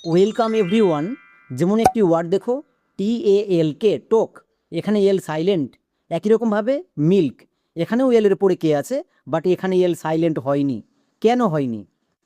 Welcome everyone. যেমন একটি word দেখো, TALK, টোক, এখানে এল সাইলেন্ট। একই রকমভাবে মিল্ক, এখানেও এলের পরে কে আছে, বাট এখানে এল সাইলেন্ট হয়নি। কেন হয়নি?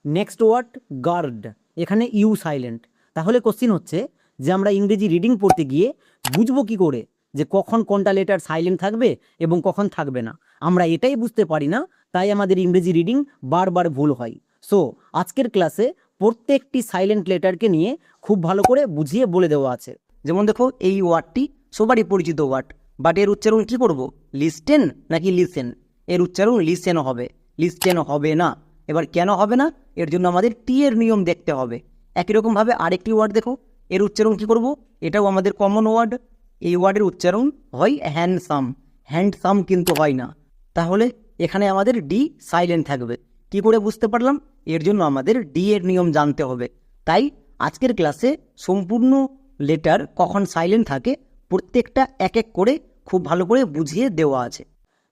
নেক্সট ওয়ার্ড গার্ড, এখানে ইউ সাইলেন্ট। তাহলে কোশ্চিন হচ্ছে যে আমরা ইংরেজি রিডিং পড়তে গিয়ে বুঝবো কি করে যে কখন কোনটা লেটার সাইলেন্ট থাকবে এবং কখন থাকবে না? আমরা এটাই বুঝতে পারি না, তাই আমাদের ইংরেজি রিডিং বারবার ভুল হয়। সো আজকের ক্লাসে প্রত্যেকটি সাইলেন্ট লেটারকে নিয়ে খুব ভালো করে বুঝিয়ে বলে দেওয়া আছে। যেমন দেখো, এই ওয়ার্ডটি সবারই পরিচিত ওয়ার্ড, বাট এর উচ্চারণ কী করব? লিস্টেন নাকি লিসেন? এর উচ্চারণ লিসেন হবে, লিস্টেন হবে না। এবার কেন হবে না? এর জন্য আমাদের টি এর নিয়ম দেখতে হবে। একই রকমভাবে আরেকটি ওয়ার্ড দেখো, এর উচ্চারণ কী করব? এটাও আমাদের কমন ওয়ার্ড। এই ওয়ার্ডের উচ্চারণ হয় হ্যান্ডসাম, হ্যান্ডসাম কিন্তু হয় না। তাহলে এখানে আমাদের ডি সাইলেন্ট থাকবে। কি করে বুঝতে পারলাম? এর জন্য আমাদের ডি এর নিয়ম জানতে হবে। তাই আজকের ক্লাসে সম্পূর্ণ লেটার কখন সাইলেন্ট থাকে প্রত্যেকটা এক এক করে খুব ভালো করে বুঝিয়ে দেওয়া আছে।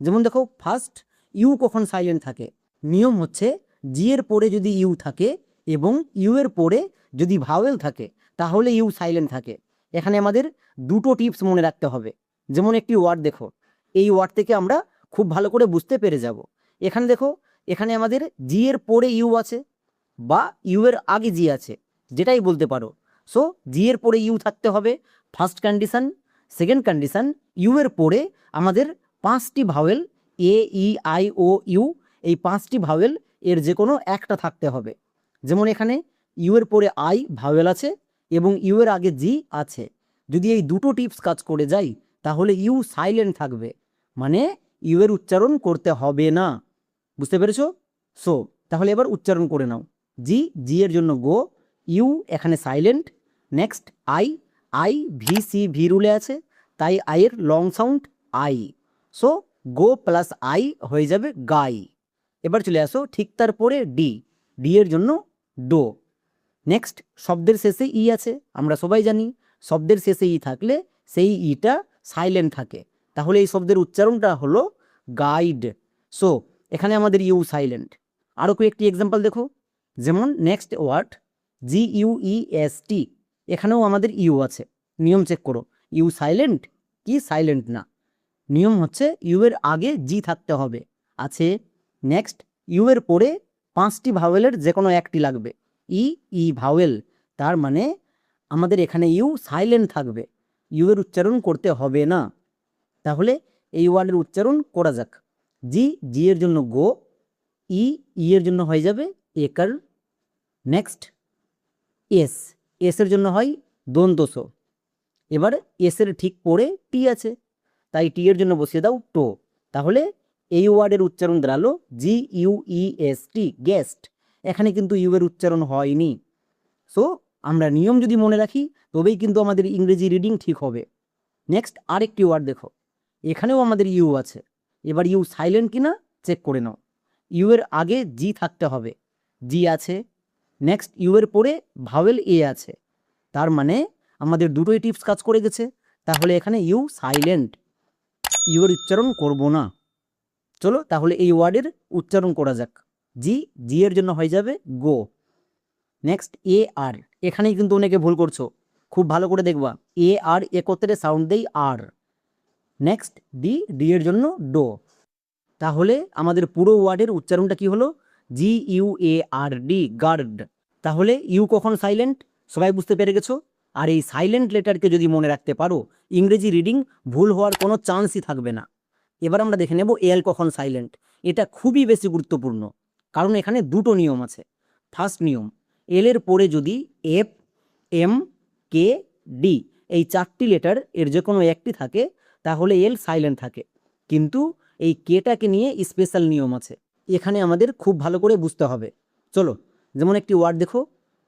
যেমন দেখো, ফার্স্ট ইউ কখন সাইলেন্ট থাকে? নিয়ম হচ্ছে জি এর পরে যদি ইউ থাকে এবং ইউ এর পরে যদি ভাওয়েল থাকে তাহলে ইউ সাইলেন্ট থাকে। এখানে আমাদের দুটো টিপস মনে রাখতে হবে। যেমন একটি ওয়ার্ড দেখো, এই ওয়ার্ড থেকে আমরা খুব ভালো করে বুঝতে পেরে যাব। এখানে দেখো, এখানে আমাদের জি এর পরে ইউ আছে বা ইউ এর আগে জি আছে, যেটাই বলতে পারো। সো জি এর পরে ইউ থাকতে হবে, first condition. Second condition, U এর পরে আমাদের পাঁচটি ভাওয়েল, AEIO ইউ, এই পাঁচটি ভাওয়েল এর যে কোনো একটা থাকতে হবে। যেমন এখানে ইউ এর পরে আই ভাওয়েল আছে এবং ইউ এর আগে জি আছে। যদি এই দুটো টিপস কাজ করে যায় তাহলে ইউ সাইলেন্ট থাকবে, মানে ইউ এর উচ্চারণ করতে হবে না। বুঝতে পেরেছো? সো তাহলে এবার উচ্চারণ করে নাও। জি, জি এর জন্য গো, ইউ এখানে silent. Next I, I VC রুলে আছে, তাই আইয়ের long sound I. So go plus I হয়ে যাবে গাই। এবার চলে আসো ঠিক তারপরে ডি, ডি এর জন্য ডো। নেক্সট শব্দের শেষে ই আছে, আমরা সবাই জানি শব্দের শেষে ই থাকলে সেই ইটা সাইলেন্ট থাকে। তাহলে এই শব্দের উচ্চারণটা হলো গাইড। সো এখানে আমাদের ইউ সাইলেন্ট। আরও কয়েকটি এক্সাম্পল দেখো, যেমন নেক্সট ওয়ার্ড GUEST, এখানেও আমাদের ইউ আছে। নিয়ম চেক করো, ইউ সাইলেন্ট কি সাইলেন্ট না? নিয়ম হচ্ছে ইউ এর আগে জি থাকতে হবে, আছে। নেক্সট ইউ এর পরে পাঁচটি ভাওয়েলের যে কোনো একটি লাগবে, ই ভাওয়েল, তার মানে আমাদের এখানে ইউ সাইলেন্ট থাকবে, ইউ এর উচ্চারণ করতে হবে না। তাহলে এই ওয়ার্ডের উচ্চারণ করা যাক। জি, জি এর জন্য গো, ই এর জন্য হয়ে যাবে একার। নেক্সট এস, এস এর জন্য হয় দন্তস। এবার এস এর ঠিক পরে টি আছে, তাই টি এর জন্য বসিয়ে দাও টো। তাহলে এই ওয়ার্ডের উচ্চারণ দাঁড়ালো GUEST, গেস্ট। এখানে কিন্তু ইউ এর উচ্চারণ হয়নি। সো আমরা নিয়ম যদি মনে রাখি তবেই কিন্তু আমাদের ইংরেজি রিডিং ঠিক হবে। নেক্সট আরেকটি ওয়ার্ড দেখো, এখানেও আমাদের ইউ আছে। এবার ইউ সাইলেন্ট কিনা চেক করে নাও। ইউ এর আগে জি থাকতে হবে, জি আছে। নেক্সট ইউ এর পরে ভাওয়েল এ আছে, তার মানে আমাদের দুটোই টিপস কাজ করে গেছে। তাহলে এখানে ইউ সাইলেন্ট, ইউ এর উচ্চারণ করব না। চলো তাহলে এই ওয়ার্ডের উচ্চারণ করা যাক। জি, জি এর জন্য হয়ে যাবে গো। নেক্সট AR, এখানেই কিন্তু অনেকে ভুল করছো, খুব ভালো করে দেখবা। AR একত্রে সাউন্ড দেই আর। নেক্সট ডি, ডি এর জন্য ডো। তাহলে আমাদের পুরো ওয়ার্ডের উচ্চারণটা কি হলো? GUARD, guard. তাহলে ইউ কখন সাইলেন্ট সবাই বুঝতে পেরে গেছো। আর এই সাইলেন্ট লেটারকে যদি মনে রাখতে পারো, ইংরেজি রিডিং ভুল হওয়ার কোনো চান্সই থাকবে না। এবার আমরা দেখে নেব এল কখন সাইলেন্ট। এটা খুবই বেশি গুরুত্বপূর্ণ, কারণ এখানে দুটো নিয়ম আছে। ফার্স্ট নিয়ম, এল এর পরে যদি FMKD এই চারটি লেটার এর যে কোনো একটি থাকে তাহলে এল সাইলেন্ট থাকে। কিন্তু এই কেটাকে নিয়ে স্পেশাল নিয়ম আছে, এখানে আমাদের খুব ভালো করে বুঝতে হবে। চলো, যেমন একটি ওয়ার্ড দেখো,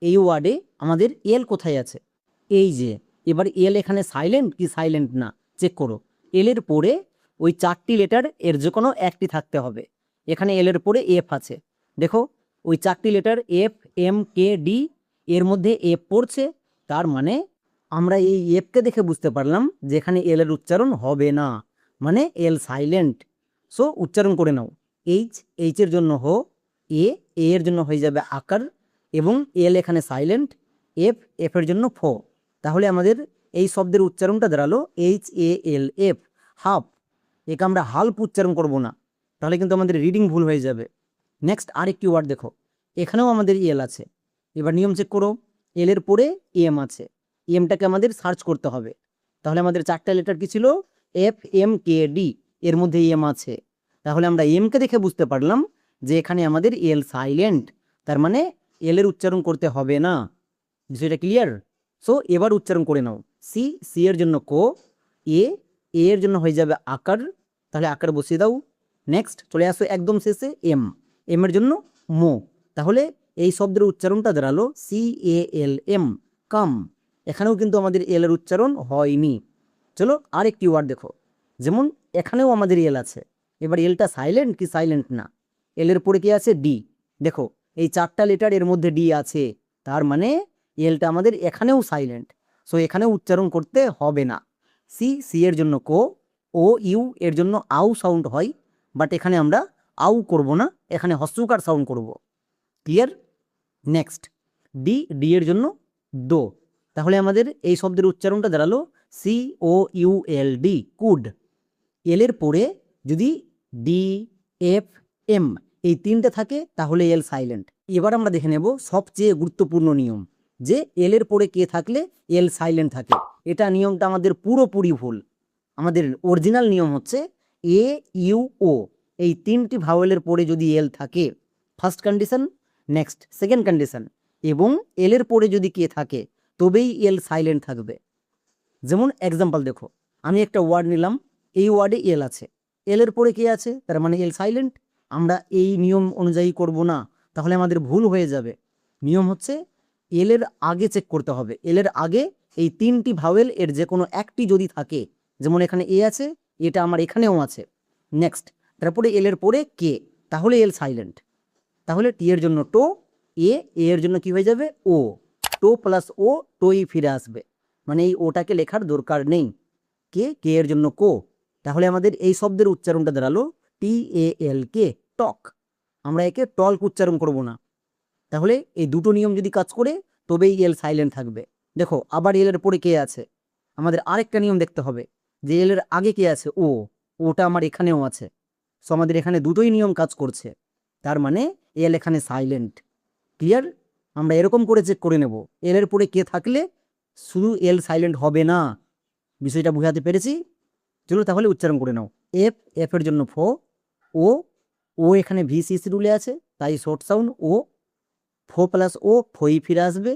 এই ওয়ার্ডে আমাদের এল কোথায় আছে? এই যে। এবার এল এখানে সাইলেন্ট কি সাইলেন্ট না চেক করো। এল এর পরে ওই চারটি লেটার এর যে কোনো একটি থাকতে হবে। এখানে এল এর পরে এফ আছে, দেখো ওই চারটি লেটার FMKD, এর মধ্যে এফ পড়ছে, তার মানে আমরা এই এফকে দেখে বুঝতে পারলাম যে এখানে এল এর উচ্চারণ হবে না, মানে এল সাইলেন্ট। সো উচ্চারণ করে নাও। এইচ এর জন্য হো, এ এর জন্য হয়ে যাবে আকার এবং এল এখানে সাইলেন্ট। এফ, এফের জন্য ফো। তাহলে আমাদের এই শব্দের উচ্চারণটা দাঁড়ালো HALF, হাফ। একে আমরা হাল্প উচ্চারণ করব না, তাহলে কিন্তু আমাদের রিডিং ভুল হয়ে যাবে। নেক্সট আরেকটি ওয়ার্ড দেখো, এখানেও আমাদের এল আছে। এবার নিয়ম চেক করো, এলের পরে এম আছে, এমটাকে আমাদের সার্চ করতে হবে। তাহলে আমাদের 4টা লেটার কি ছিল? FMKD, এর মধ্যে এম আছে। তাহলে আমরা এমকে দেখে বুঝতে পারলাম যে এখানে আমাদের এল সাইলেন্ট, তার মানে এলের উচ্চারণ করতে হবে না। বিষয়টা ক্লিয়ার? সো এবার উচ্চারণ করে নাও। সি, সি এর জন্য কো, এ, এর জন্য হয়ে যাবে আকার, তাহলে আকার বসিয়ে দাও। নেক্সট চলে আসো একদম শেষে এম, এর জন্য মো। তাহলে এই শব্দের উচ্চারণটা দাঁড়ালো CALM, কাম। এখানেও কিন্তু আমাদের এলের উচ্চারণ হয়নি। চলো আরেকটি ওয়ার্ড দেখো, যেমন এখানেও আমাদের এল আছে। এবার এলটা সাইলেন্ট কি সাইলেন্ট না? এলের পরে কি আছে? ডি। দেখো এই 4টা লেটার এর মধ্যে ডি আছে, তার মানে এলটা আমাদের এখানেও সাইলেন্ট। সো এখানেও উচ্চারণ করতে হবে না। সি, সি এর জন্য কো, ও ইউ এর জন্য আউ সাউন্ড হয়, বাট এখানে আমরা আউ করব না, এখানে হস্যকার সাউন্ড করব। ক্লিয়ার? নেক্সট ডি, ডি এর জন্য দো। তাহলে আমাদের এই শব্দের উচ্চারণটা দাঁড়ালো COULD, কুড। এলের পরে যদি ডি, এফ, এম এই 3টে থাকে তাহলে এল সাইলেন্ট। এবার আমরা দেখে নেব সবচেয়ে গুরুত্বপূর্ণ নিয়ম, যে এলের পরে কে থাকলে এল সাইলেন্ট থাকে। এটা নিয়মটা আমাদের পুরোপুরি ভুল। আমাদের অরিজিনাল নিয়ম হচ্ছে AUO, এই 3টি ভাওয়েলের পরে যদি এল থাকে, first condition, next second condition, এবং এলের পরে যদি কে থাকে তবেই এল সাইলেন্ট থাকবে। যেমন এক্সাম্পল দেখো, আমি একটা ওয়ার্ড নিলাম, এই ওয়ার্ডে এল আছে, এলের পরে কে আছে, তার মানে এল সাইলেন্ট। আমরা এই নিয়ম অনুযায়ী করব না, তাহলে আমাদের ভুল হয়ে যাবে। নিয়ম হচ্ছে এলের আগে চেক করতে হবে, এলের আগে এই 3টি ভাওয়েল এর যে কোনো একটি যদি থাকে, যেমন এখানে এ আছে, এটা আমার এখানেও আছে, নেক্সট তারপরে এলের পরে কে, তাহলে এল সাইলেন্ট। তাহলে টি এর জন্য টো, এ, এর জন্য কি হয়ে যাবে? ও। টো প্লাস ও, টোই ফিরে আসবে, মানে এই ওটাকে লেখার দরকার নেই। কে, কে এর জন্য কো। তাহলে আমাদের এই শব্দের উচ্চারণটা দাঁড়ালো TALK, টক। আমরা একে টল্ক উচ্চারণ করব না। তাহলে এই দুটো নিয়ম যদি কাজ করে তবেই এল সাইলেন্ট থাকবে। দেখো আবার এলের পরে কে আছে, আমাদের আরেকটা নিয়ম দেখতে হবে যে এলের আগে কে আছে? ও, ওটা আমার এখানেও আছে। সো আমাদের এখানে দুটোই নিয়ম কাজ করছে, তার মানে এল এখানে সাইলেন্ট। ক্লিয়ার? আমরা এরকম করে চেক করে নেব, এলের পরে কে থাকলে শুধু এল সাইলেন্ট হবে না। বিষয়টা বুঝাতে পেরেছি? চলো তাহলে উচ্চারণ করে নাও। এফ, এফের জন্য ফো, ও, ও এখানে VCC রুলে আছে তাই শর্ট সাউন্ড ও, ফো প্লাস ও, ফই ফিরে আসবে।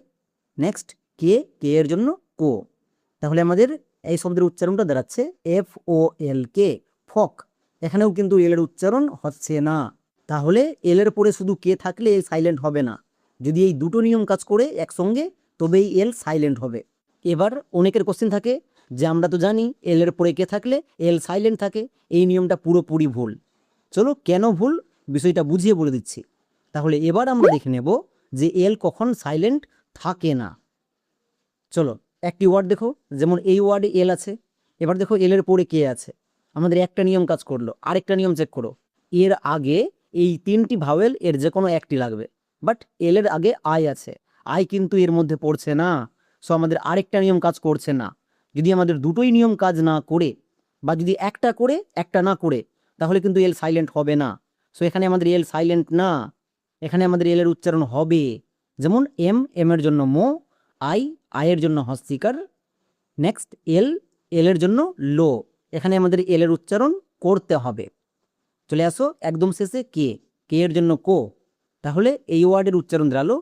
নেক্সট কে, কে এর জন্য কো। তাহলে আমাদের এই শব্দের উচ্চারণটা দাঁড়াচ্ছে FOLK, ফক। এখানেও কিন্তু এলের উচ্চারণ হচ্ছে না। তাহলে এলের পরে শুধু কে থাকলে এল সাইলেন্ট হবে না, যদি এই দুটো নিয়ম কাজ করে একসঙ্গে তবেই এল সাইলেন্ট হবে। এবার অনেকের কোশ্চেন থাকে যে আমরা তো জানি এলের পরে কে থাকলে এল সাইলেন্ট থাকে, এই নিয়মটা পুরোপুরি ভুল। চলো কেন ভুল বিষয়টা বুঝিয়ে বলে দিচ্ছি। তাহলে এবার আমরা দেখে নেব যে এল কখন সাইলেন্ট থাকে না। চলো একটি ওয়ার্ড দেখো, যেমন এই ওয়ার্ডে এল আছে, এবার দেখো এলের পরে কে আছে। আমাদের একটা নিয়ম কাজ করলো, আরেকটা নিয়ম চেক করো। এর আগে এই 3টি ভাওয়েল এর যে কোনো একটি লাগবে, বাট এলের আগে আই আছে, আই কিন্তু এর মধ্যে পড়ছে না। সো আমাদের আরেকটা নিয়ম কাজ করছে না। যদি আমাদের দুটোই নিয়ম কাজ না করে, বা যদি একটা করে একটা না করে, তাহলে কিন্তু এল সাইলেন্ট হবে না। সো এখানে আমাদের এল সাইলেন্ট না, এখানে আমাদের এলের উচ্চারণ হবে। যেমন এম, এম এর জন্য মো, আই, আয়ের জন্য হস্তিকার, নেক্সট এল, এলের জন্য লো। এখানে আমাদের এলের উচ্চারণ করতে হবে। চলে আসো একদম শেষে কে, কে এর জন্য কো। তাহলে এই ওয়ার্ডের উচ্চারণ দাঁড়ালো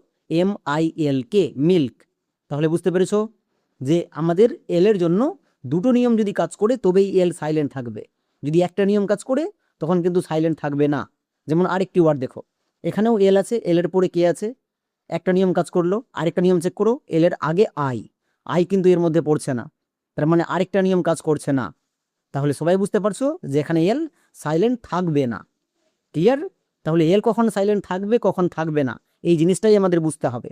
MILK, মিল্ক। তাহলে বুঝতে পেরেছো যে আমাদের এলের জন্য দুটো নিয়ম যদি কাজ করে তবেই এল সাইলেন্ট থাকবে, যদি একটা নিয়ম কাজ করে তখন কিন্তু সাইলেন্ট থাকবে না। যেমন আরেকটি ওয়ার্ড দেখো, এখানেও এল আছে, এলের পরে কে আছে, একটা নিয়ম কাজ করলো, আরেকটা নিয়ম চেক করো, এলের আগে আই, আই কিন্তু এর মধ্যে পড়ছে না, তার মানে আরেকটা নিয়ম কাজ করছে না। তাহলে সবাই বুঝতে পারছো যে এখানে এল সাইলেন্ট থাকবে না। ক্লিয়ার? তাহলে এল কখন সাইলেন্ট থাকবে কখন থাকবে না এই জিনিসটাই আমাদের বুঝতে হবে।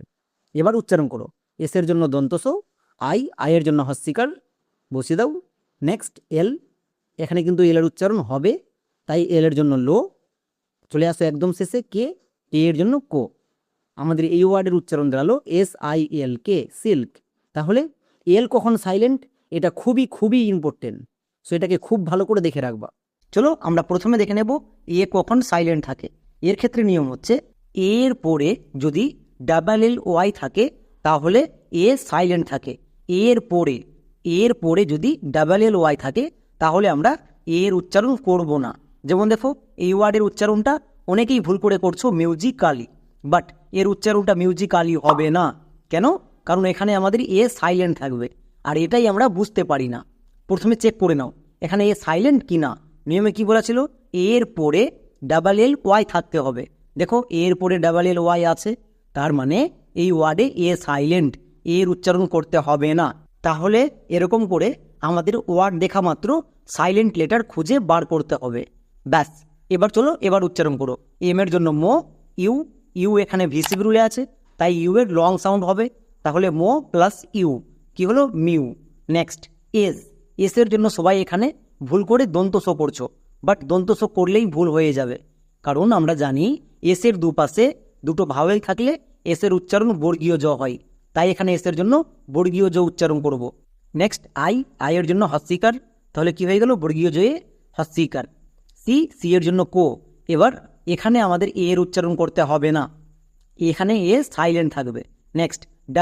এবার উচ্চারণ করো, এস এর জন্য দন্তস, আই, আয়ের জন্য হস্তিকার, বসিয়ে দাও। নেক্সট এল, এখানে কিন্তু এল এর উচ্চারণ হবে, তাই এল এর জন্য লো। চলে আসো একদম শেষে কে, কে এর জন্য কো। আমাদের এই ওয়ার্ডের উচ্চারণ দাঁড়ালো SILK, সিল্ক। তাহলে এল কখন সাইলেন্ট, এটা খুবই খুবই ইম্পর্টেন্ট। সো এটাকে খুব ভালো করে দেখে রাখবা। চলো আমরা প্রথমে দেখে নেব এ কখন সাইলেন্ট থাকে। এর ক্ষেত্রে নিয়ম হচ্ছে এর পরে যদি LLY থাকে তাহলে এ সাইলেন্ট থাকে। এর পরে যদি LLY থাকে তাহলে আমরা এর উচ্চারণ করব না। যেমন দেখো এই ওয়ার্ডের উচ্চারণটা অনেকেই ভুল করে করছো মিউজিক্যালি, বাট এর উচ্চারণটা মিউজিক্যালি হবে না। কেন? কারণ এখানে আমাদের এ সাইলেন্ট থাকবে, আর এটাই আমরা বুঝতে পারি না। প্রথমে চেক করে নাও এখানে এ সাইলেন্ট কি না। নিয়মে কি বলা ছিল, এর পরে LLY থাকতে হবে। দেখো এর পরে LLY আছে, তার মানে এই ওয়ার্ডে এ সাইলেন্ট, এর উচ্চারণ করতে হবে না। তাহলে এরকম করে আমাদের ওয়ার্ড দেখা মাত্র সাইলেন্ট লেটার খুঁজে বার করতে হবে। ব্যাস, এবার চলো এবার উচ্চারণ করো। এম এর জন্য মো, ইউ এখানে ভিসিবি রুলে আছে, তাই ইউ এর লং সাউন্ড হবে। তাহলে মো প্লাস ইউ কি হলো, মিউ। নেক্সট এস এর জন্য সবাই এখানে ভুল করে দন্তস পড়ছো, বাট দন্তস করলেই ভুল হয়ে যাবে, কারণ আমরা জানি এস এর দুপাশে দুটো ভাওয়েল থাকলে এস এর উচ্চারণ বর্গীয় জ হয়, তাই এখানে এস এর জন্য বর্গীয় জ উচ্চারণ করব। নেক্সট আই এর জন্য হস্যিকার, তাহলে কি হয়ে গেল, বর্গীয় জয়ে হস্যিকার। সি এর জন্য কো। এবার এখানে আমাদের এ এর উচ্চারণ করতে হবে না, এখানে এ সাইলেন্ট থাকবে। নেক্সট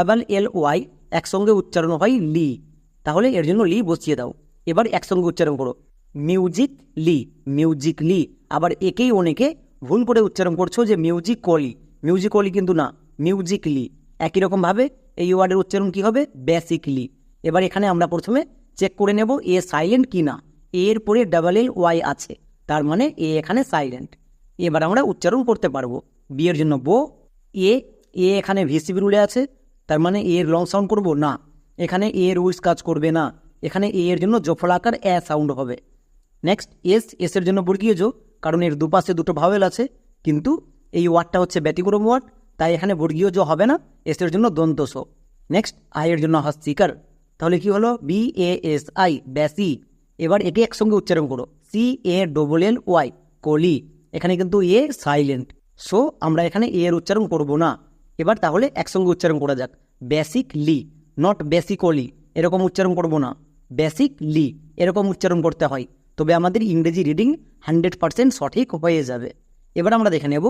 LLY একসঙ্গে উচ্চারণ হয় লি, তাহলে এর জন্য লি বসিয়ে দাও। এবার একসঙ্গে উচ্চারণ করো মিউজিকলি। আবার একেই অনেকে ভুল করে উচ্চারণ করছো যে মিউজিকলি কিন্তু না, মিউজিকলি। একই রকমভাবে এই ওয়ার্ডের উচ্চারণ কি হবে, বেসিকলি। এবার এখানে আমরা প্রথমে চেক করে নেব এ সাইলেন্ট কি না। এর পরে LLY আছে, তার মানে এ এখানে সাইলেন্ট। এবার আমরা উচ্চারণ করতে পারবো। বি এর জন্য বো, এ এখানে ভিসিবি রুলে আছে, তার মানে এর লং সাউন্ড করব না, এখানে এর রুলস কাজ করবে না, এখানে এর জন্য জফলাকার এ সাউন্ড হবে। নেক্সট এস এর জন্য বর্গীয় জো, কারণ এর দুপাশে দুটো ভাওয়েল আছে, কিন্তু এই ওয়ার্ডটা হচ্ছে ব্যতিক্রম ওয়ার্ড, তাই এখানে বর্গীয় জো হবে না, এস এর জন্য দন্তস। নেক্সট আই এর জন্য হস্যিকার, তাহলে কি হলো, BASI, ব্যাসি। এবার একে একসঙ্গে উচ্চারণ করো, CALLY, কলি। এখানে কিন্তু এ সাইলেন্ট, সো আমরা এখানে এর উচ্চারণ করব না। এবার তাহলে একসঙ্গে উচ্চারণ করা যাক, বেসিকলি, নট বেসিকলি, এরকম উচ্চারণ করব না, বেসিকলি এরকম উচ্চারণ করতে হয়, তবে আমাদের ইংরেজি রিডিং 100% সঠিক হয়ে যাবে। এবার আমরা দেখে নেব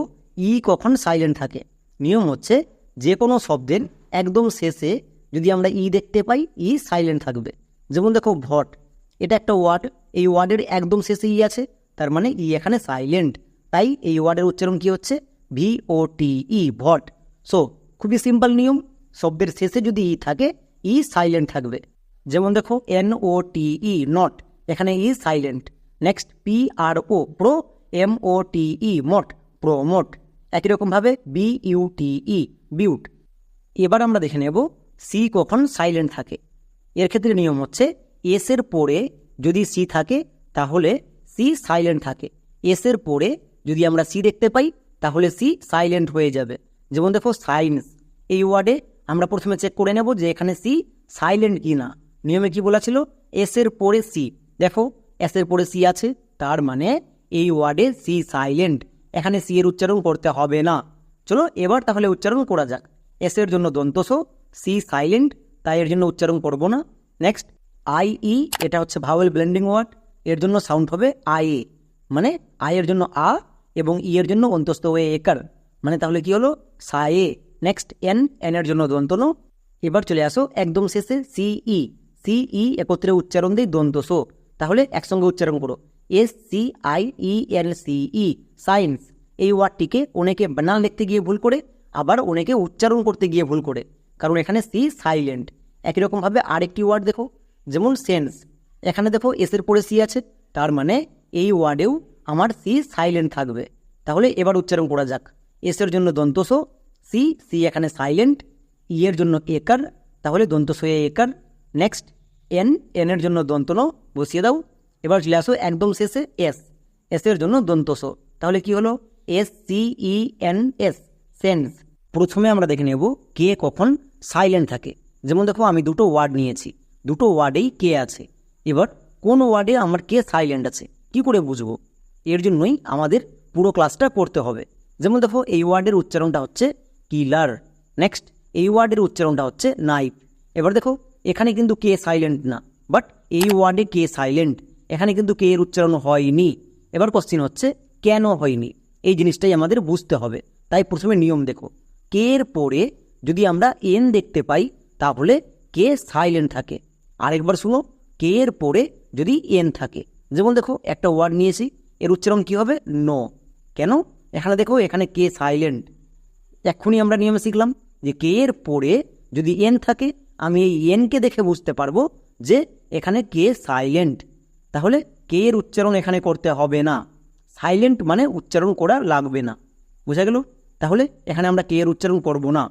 কখন সাইলেন্ট থাকে। নিয়ম হচ্ছে যে কোনো শব্দের একদম শেষে যদি আমরা দেখতে পাই সাইলেন্ট থাকবে। যেমন দেখো ভট, এটা একটা ওয়ার্ড, এই ওয়ার্ডের একদম শেষে আছে, তার মানে এখানে সাইলেন্ট, তাই এই ওয়ার্ডের উচ্চারণ কি হচ্ছে, VOTE, ভট। সো খুবই সিম্পল নিয়ম, শব্দের শেষে যদি থাকে সাইলেন্ট থাকবে। যেমন দেখো NOTE, নট, এখানে silent. Next PRO, pro, MOTE, mote, promote. একই রকমভাবে BUTE, বিউট। এবার আমরা দেখে নেব সি কখন সাইলেন্ট থাকে। এর ক্ষেত্রে নিয়ম হচ্ছে এস এর পরে যদি সি থাকে তাহলে সি সাইলেন্ট থাকে। এস এর পরে যদি আমরা সি দেখতে পাই তাহলে সি সাইলেন্ট হয়ে যাবে। যেমন দেখো সায়েন্স, এই ওয়ার্ডে আমরা প্রথমে চেক করে নেব যে এখানে সি সাইলেন্ট কি না। নিয়মে কি বলা ছিল, এস এর পরে সি, দেখো এস এর পরে সি আছে, তার মানে এই ওয়ার্ডে সি সাইলেন্ট, এখানে সি এর উচ্চারণ করতে হবে না। চলো এবার তাহলে উচ্চারণ করা যাক। এস এর জন্য দন্তস, সি সাইলেন্ট, তাই এর জন্য উচ্চারণ করব না। নেক্সট IE, এটা হচ্ছে ভাওয়েল ব্লেন্ডিং ওয়ার্ড, এর জন্য সাউন্ড হবে IA, মানে আই এর জন্য আ এবং এর জন্য অন্তস্থ হয়ে একার, মানে তাহলে কি হলো, সায়ে। নেক্সট এন এর জন্য দন্তন। এবার চলে আসো একদম শেষে সিই একত্রে উচ্চারণ দিই দন্তস, তাহলে একসঙ্গে উচ্চারণ করো SCIENCE, সায়েন্স। এই ওয়ার্ডটিকে অনেকে বানান লিখতে গিয়ে ভুল করে, আবার অনেকে উচ্চারণ করতে গিয়ে ভুল করে, কারণ এখানে সি সাইলেন্ট। একই রকমভাবে আরেকটি ওয়ার্ড দেখো, যেমন সেন্স, এখানে দেখো এসের পরে সি আছে, তার মানে এই ওয়ার্ডেও আমার সি সাইলেন্ট থাকবে। তাহলে এবার উচ্চারণ করা যাক। এসের জন্য দন্তস, সি এখানে সাইলেন্ট, এর জন্য একার, তাহলে দন্তস হয়ে একার। নেক্সট এন এর জন্য দন্তন বসিয়ে দাও। এবার চলে আসো একদম শেষে এস এর জন্য দন্তস, তাহলে কি হলো, SCENS, সেন্স। প্রথমে আমরা দেখে নেব কে কখন সাইলেন্ট থাকে। যেমন দেখো আমি দুটো ওয়ার্ড নিয়েছি, দুটো ওয়ার্ডেই কে আছে। এবার কোন ওয়ার্ডে আমার কে সাইলেন্ট আছে কি করে বুঝবো, এর জন্যই আমাদের পুরো ক্লাসটা করতে হবে। যেমন দেখো এই ওয়ার্ডের উচ্চারণটা হচ্ছে কিলার। নেক্সট এই ওয়ার্ডের উচ্চারণটা হচ্ছে নাইফ। এবার দেখো এখানে কিন্তু কে সাইলেন্ট না, বাট এই ওয়ার্ডে কে সাইলেন্ট, এখানে কিন্তু কে এর উচ্চারণ হয়নি। এবার কোশ্চিন হচ্ছে কেন হয়নি, এই জিনিসটাই আমাদের বুঝতে হবে। তাই প্রথমে নিয়ম দেখো, কে এর পরে যদি আমরা এন দেখতে পাই তাহলে কে সাইলেন্ট থাকে। আরেকবার শুনো, কে এর পরে যদি এন থাকে, যেমন দেখো একটা ওয়ার্ড নিয়েছি, এর উচ্চারণ কি হবে? নো। কেন? এখানে দেখো এখানে কে সাইলেন্ট। এক্ষুনি আমরা নিয়মে শিখলাম যে কে এর পরে যদি এন থাকে আমি এই এনকে দেখে বুঝতে পারবো যে এখানে কে সাইলেন্ট, তাহলে কে এর উচ্চারণ এখানে করতে হবে না। সাইলেন্ট মানে উচ্চারণ করা লাগবে না, বুঝা গেল? তাহলে এখানে আমরা কে এর উচ্চারণ করব না।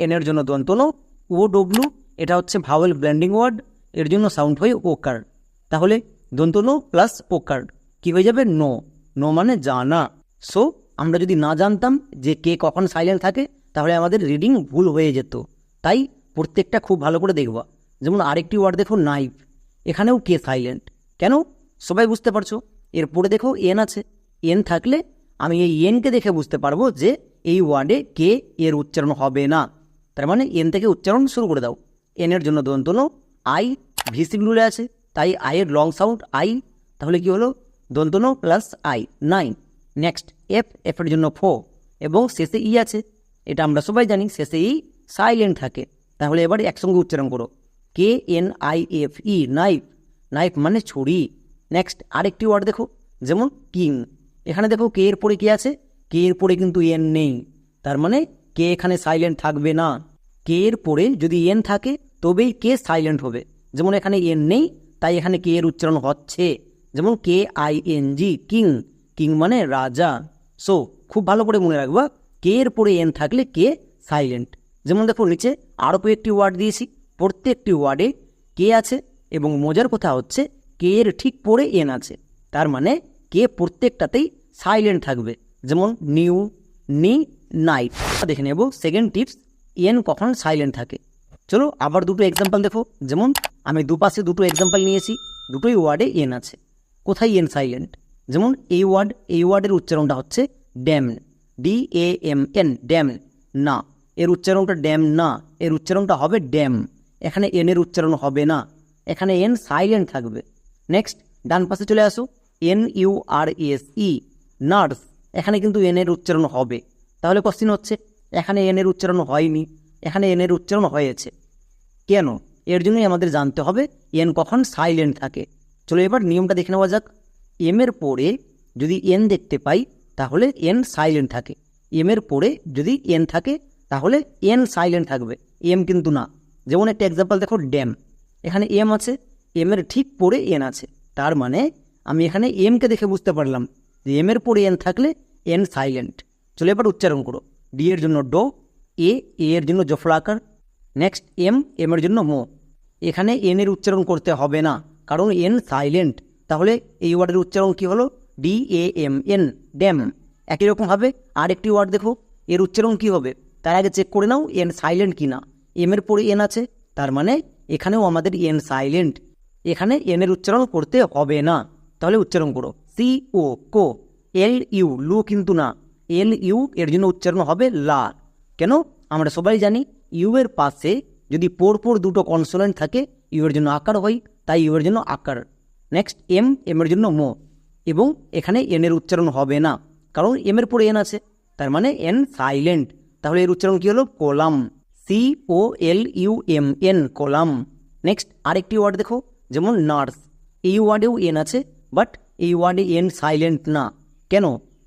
এনের জন্য দন্ত নো, ও ডব্লু এটা হচ্ছে ভাওয়েল ব্ল্যান্ডিং ওয়ার্ড, এর জন্য সাউন্ড হয় ওকার। তাহলে দন্ত নো প্লাস ওকার কি হয়ে যাবে? নো। নো মানে জানা। সো আমরা যদি না জানতাম যে কে কখন সাইলেন্ট থাকে তাহলে আমাদের রিডিং ভুল হয়ে যেত। তাই প্রত্যেকটা খুব ভালো করে দেখবা। যেমন আরেকটি ওয়ার্ড দেখো নাইফ, এখানেও কে সাইলেন্ট। কেন? সবাই বুঝতে পারছো, এরপরে দেখো এন আছে, এন থাকলে আমি এই এনকে দেখে বুঝতে পারবো যে এই ওয়ার্ডে কে এর উচ্চারণ হবে না। তার মানে এন থেকে উচ্চারণ শুরু করে দাও। এনের জন্য দন্ত নো, আই ভিসিবলুলে আছে তাই আইয়ের লং সাউন্ড আই, তাহলে কি হলো? দন্ত নো প্লাস আই, নাইন। নেক্সট এফের জন্য ফো এবং শেষে ই আছে, এটা আমরা সবাই জানি শেষে ই সাইলেন্ট থাকে। তাহলে এবার একসঙ্গে উচ্চারণ করো, K N I F E, knife. Knife মানে ছুরি। নেক্সট আরেকটি ওয়ার্ড দেখো, যেমন কিং, এখানে দেখো কে এর পরে কি আছে? কে এর পরে কিন্তু এন নেই, তার মানে কে এখানে সাইলেন্ট থাকবে না। কে এর পরে যদি এন থাকে তবেই কে সাইলেন্ট হবে। যেমন এখানে এন নেই তাই এখানে কে এর উচ্চারণ হচ্ছে, যেমন K I N G, king. King মানে রাজা। সো খুব ভালো করে মনে রাখবা, কে এর পরে এন থাকলে কে সাইলেন্ট। যেমন দেখো নিচে আরও কয়েকটি ওয়ার্ড দিয়েছি, প্রত্যেকটি ওয়ার্ডে কে আছে এবং মজার কথা হচ্ছে কে এর ঠিক পরে এন আছে, তার মানে কে প্রত্যেকটাতেই সাইলেন্ট থাকবে। যেমন নিউ, নি, নাইট। দেখে নেব সেকেন্ড টিপস, এন কখন সাইলেন্ট থাকে। চলো আবার দুটো এক্সাম্পল দেখো। যেমন আমি দুপাশে দুটো এক্সাম্পল নিয়েছি, দুটোই ওয়ার্ডে এন আছে। কোথায় এন সাইলেন্ট? যেমন এই ওয়ার্ডের উচ্চারণটা হচ্ছে ড্যাম, DAMN, ড্যাম না, এর উচ্চারণটা ড্যাম না, এর উচ্চারণটা হবে ড্যাম। এখানে এনের উচ্চারণ হবে না, এখানে এন সাইলেন্ট থাকবে। নেক্সট ডান পাশে চলে আসো, NURSE, নার্স, এখানে কিন্তু এনের উচ্চারণ হবে। তাহলে কোশ্চিন হচ্ছে এখানে এনের উচ্চারণ হয়নি, এখানে এনের উচ্চারণ হয়েছে, কেন? এর জন্যই আমাদের জানতে হবে এন কখন সাইলেন্ট থাকে। চলো এবার নিয়মটা দেখে নেওয়া যাক। এম এর পরে যদি এন দেখতে পাই তাহলে এন সাইলেন্ট থাকে। এম এর পরে যদি এন থাকে তাহলে এন সাইলেন্ট থাকবে, এম কিন্তু না। যেমন একটা এক্সাম্পল দেখো, ড্যাম, এখানে এম আছে, এম এর ঠিক পরে এন আছে, তার মানে আমি এখানে এমকে দেখে বুঝতে পারলাম যে এম এর পরে এন থাকলে এন সাইলেন্ট। চলো এবার উচ্চারণ করো, ডি এর জন্য ডো, এ এর জন্য জফলাকার। নেক্সট এম এর জন্য মো, এখানে এন এর উচ্চারণ করতে হবে না কারণ এন সাইলেন্ট। তাহলে এই ওয়ার্ডের উচ্চারণ কি হলো? DAMN, damn. একই রকমভাবে আরেকটি ওয়ার্ড দেখো, এর উচ্চারণ কি হবে তার আগে চেক করে নাও এন সাইলেন্ট কিনা। এম এর পরে এন আছে, তার মানে এখানেও আমাদের এন সাইলেন্ট, এখানে এন এর উচ্চারণ করতে হবে না। তাহলে উচ্চারণ করো, CO, কো। LU, লু কিন্তু না, LU এর জন্য উচ্চারণ হবে লা। কেন? আমরা সবাই জানি ইউ এর পাশে যদি পরপর দুটো কনসোনেন্ট থাকে ইউ এর জন্য আকার হয়, তাই ইউ এর জন্য আকার। নেক্সট এম এর জন্য মো, এবং এখানে এন এর উচ্চারণ হবে না কারণ এম এর পরে এন আছে, তার মানে এন সাইলেন্ট। তাহলে এর উচ্চারণ কি হলো? Column, COLUMN, column. নেক্সট আরেকটি ওয়ার্ড দেখো, যেমন নার্স, এই ওয়ার্ডেও এন আছে বাট এই ওয়ার্ডে এন সাইলেন্ট না। কেন?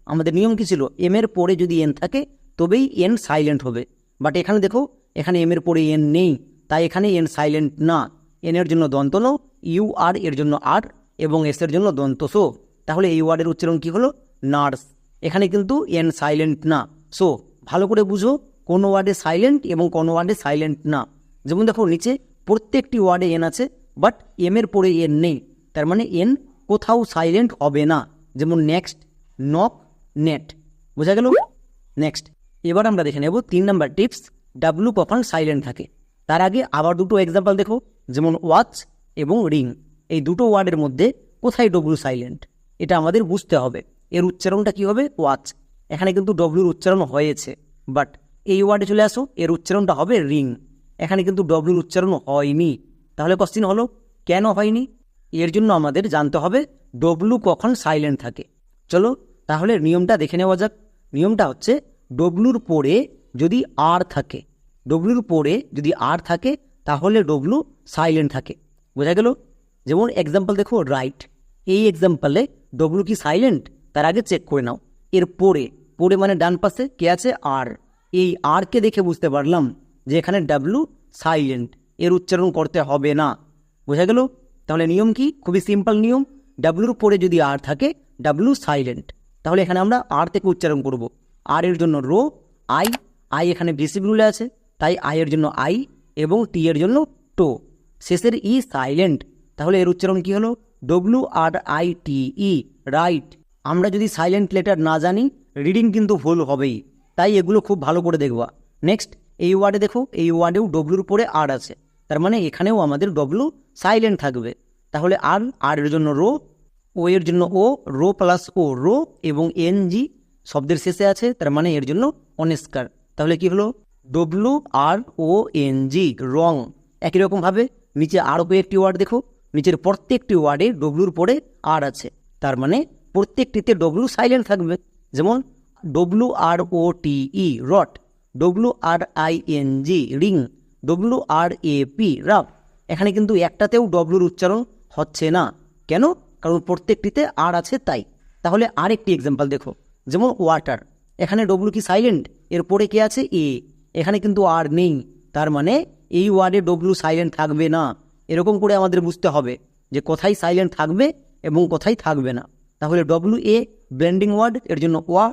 আমাদের নিয়ম কি ছিল? এম এর পরে যদি এন থাকে তবেই এন সাইলেন্ট হবে, বাট এখানে দেখো এখানে এম এর পরে এন নেই তাই এখানে এন সাইলেন্ট না। এন এর জন্য দন্ত নো, UR এর জন্য আর এবং এস এর জন্য দন্ত সো। তাহলে এই ওয়ার্ডের উচ্চারণ কি হলো? নার্স। এখানে কিন্তু এন সাইলেন্ট না। সো ভালো করে বুঝো কোন ওয়ার্ডে সাইলেন্ট এবং কোন ওয়ার্ডে সাইলেন্ট না। যেমন দেখো নিচে প্রত্যেকটি ওয়ার্ডে এন আছে বাট এম এর পরে এন নেই, তার মানে এন কোথাও সাইলেন্ট হবে না। যেমন নেক্সট, নক, নেট। বোঝা গেল? নেক্সট এবার আমরা দেখে নেব 3 নাম্বার টিপস, ডাব্লু কখন সাইলেন্ট থাকে। তার আগে আবার দুটো এক্সাম্পল দেখো, যেমন ওয়াচ এবং রিং। এই দুটো ওয়ার্ডের মধ্যে কোথায় ডব্লু সাইলেন্ট এটা আমাদের বুঝতে হবে। এর উচ্চারণটা কি হবে? ওয়াচ। এখানে কিন্তু ডব্লুর উচ্চারণ হয়েছে বাট এই ওয়ার্ডে চলে আসো, এর উচ্চারণটা হবে রিং। এখানে কিন্তু ডব্লুর উচ্চারণ হয়নি। তাহলে কোশ্চিন হলো কেন হয়নি? এর জন্য আমাদের জানতে হবে ডব্লু কখন সাইলেন্ট থাকে। চলো তাহলে নিয়মটা দেখে নেওয়া যাক। নিয়মটা হচ্ছে ডব্লুর পরে যদি আর থাকে, ডব্লুর পরে যদি আর থাকে তাহলে ডব্লু সাইলেন্ট থাকে। বোঝা গেল? যেমন এক্সাম্পল দেখো, রাইট। এই এক্সাম্পলে ডব্লু কি সাইলেন্ট তার আগে চেক করে নাও। এর পরে, পরে মানে ডান পাশে কে আছে? আর। এই আরকে দেখে বুঝতে পারলাম যে এখানে ডাব্লু সাইলেন্ট, এর উচ্চারণ করতে হবে না। বোঝা গেল? তাহলে নিয়ম কি? খুবই সিম্পল নিয়ম। ডাব্লুর পরে যদি আর থাকে ডাব্লু সাইলেন্ট। তাহলে এখানে আমরা আর থেকে উচ্চারণ করব। আর এর জন্য রো, আই, আই এখানে ভিসিবল রুলে আছে, তাই আই এর জন্য আই এবং টি এর জন্য টো। শেষের ই সাইলেন্ট, তাহলে এর উচ্চারণ কি হলো? W R I T E, right. আমরা যদি সাইলেন্ট লেটার না জানি রিডিং কিন্তু ভুল হবেই, তাই এগুলো খুব ভালো করে দেখবা। নেক্সট এই ওয়ার্ডে দেখো, এই ওয়ার্ডেও ডব্লুর পরে আর আছে, তার মানে এখানেও আমাদের ডব্লু সাইলেন্ট থাকবে। তাহলে আর, আর এর জন্য রো, ও এর জন্য ও, রো প্লাস ও রো, এবং এন জি শব্দের শেষে আছে, তার মানে এর জন্য অনেস্কার। তাহলে কি হলো? W R O N G, wrong. একই রকমভাবে নিচে আরও কয়েকটি ওয়ার্ড দেখো, নিচের প্রত্যেকটি ওয়ার্ডে ডব্লুর পরে আর আছে, তার মানে প্রত্যেকটিতে ডব্লু সাইলেন্ট থাকবে। যেমন W R O T E, wrote. W R I N G, wring. W R A P, wrap. এখানে কিন্তু একটাতেও ডব্লুর উচ্চারণ হচ্ছে না। কেন? কারণ প্রত্যেকটিতে আর আছে তাই। তাহলে আরেকটি এক্সাম্পল দেখো, যেমন ওয়াটার। এখানে ডব্লু কি সাইলেন্ট? এর পরে কে আছে? এ। এখানে কিন্তু আর নেই, তার মানে এই ওয়ার্ডে ডব্লু সাইলেন্ট থাকবে না। এরকম করে আমাদের বুঝতে হবে যে কোথায় সাইলেন্ট থাকবে এবং কোথায় থাকবে না। তাহলে ডব্লু এ ব্লেন্ডিং ওয়ার্ড, এর জন্য ওয়া,